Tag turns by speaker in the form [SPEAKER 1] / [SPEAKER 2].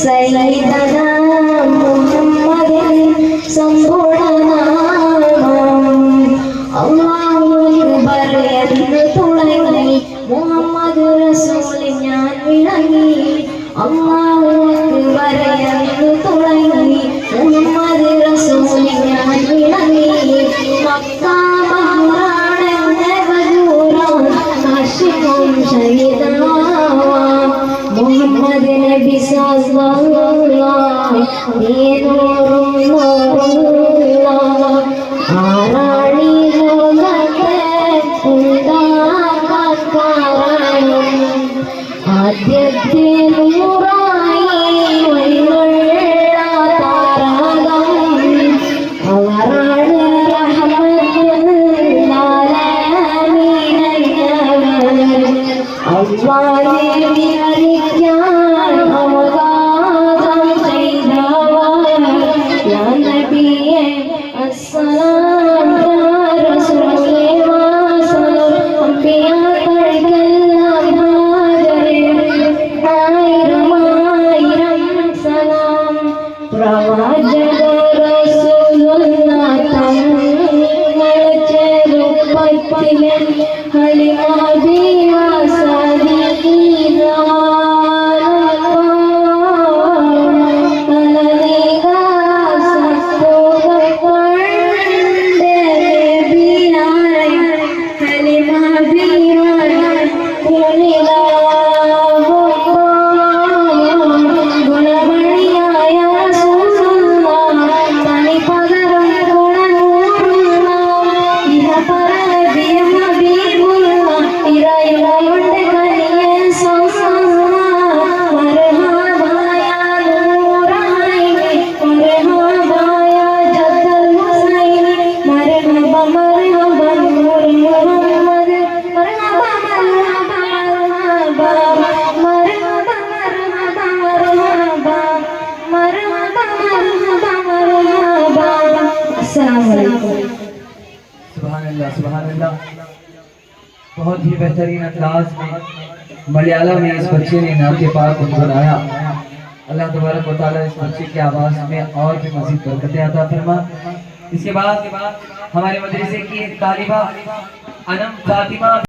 [SPEAKER 1] സയ്യിദനാ മുഹമ്മദിൻ സമ്പൂർണ്ണനാമം അല്ലാഹു അക്ബർ എന്ന് തുടങ്ങി മുഹമ്മദ് റസൂൽ ഞാൻ വിളങ്ങി അല്ലാഹു അക്ബർ എന്ന് തുടങ്ങി മുഹമ്മദ് റസൂൽ ഞാൻ വിളങ്ങി മക്ക മഹ്റാണെന്ന ബദൂറാൻ ഹാഷിമും ഷഹീദാവാം മുഹമ്മദ് നബി സല്ലല്ലാഹു ആരാണി ലോകത്തെ ഉണ്ടാകാൻ കാരണം ആദ്യത്തെ നൂറായി വന്നുള്ള താരകം അവരാണ് റഹ്മത്തുൽ ആലമീൻ അല്ലാഹുവേ വിഹരിക്കാൻ അവകാശം ചെയ്തവർ യാ നബിയേ അസ്സലാം യാ റസൂലേ വസലാം അമ്പിയാക്കൾക്കെല്ലാം ഹാജരേ ആയിരം സലാം പ്രവാചക റസൂലുള്ളാഹ് തങ്ങളെ ചെറുപ്പത്തിലെ ഹലിമാബി
[SPEAKER 2] सुभान अल्लाह। बहुत ही बेहतरीन अंदाज में मलयालम में इस बच्चे ने नाम के पाक गुनगुनाया। अल्लाह तबारक व तआला इस बच्चे की आवाज़ में और भी मज़ीद बरकतें अता फरमा। इसके बाद हमारे मदरसे की तालिबा अनम फातिमा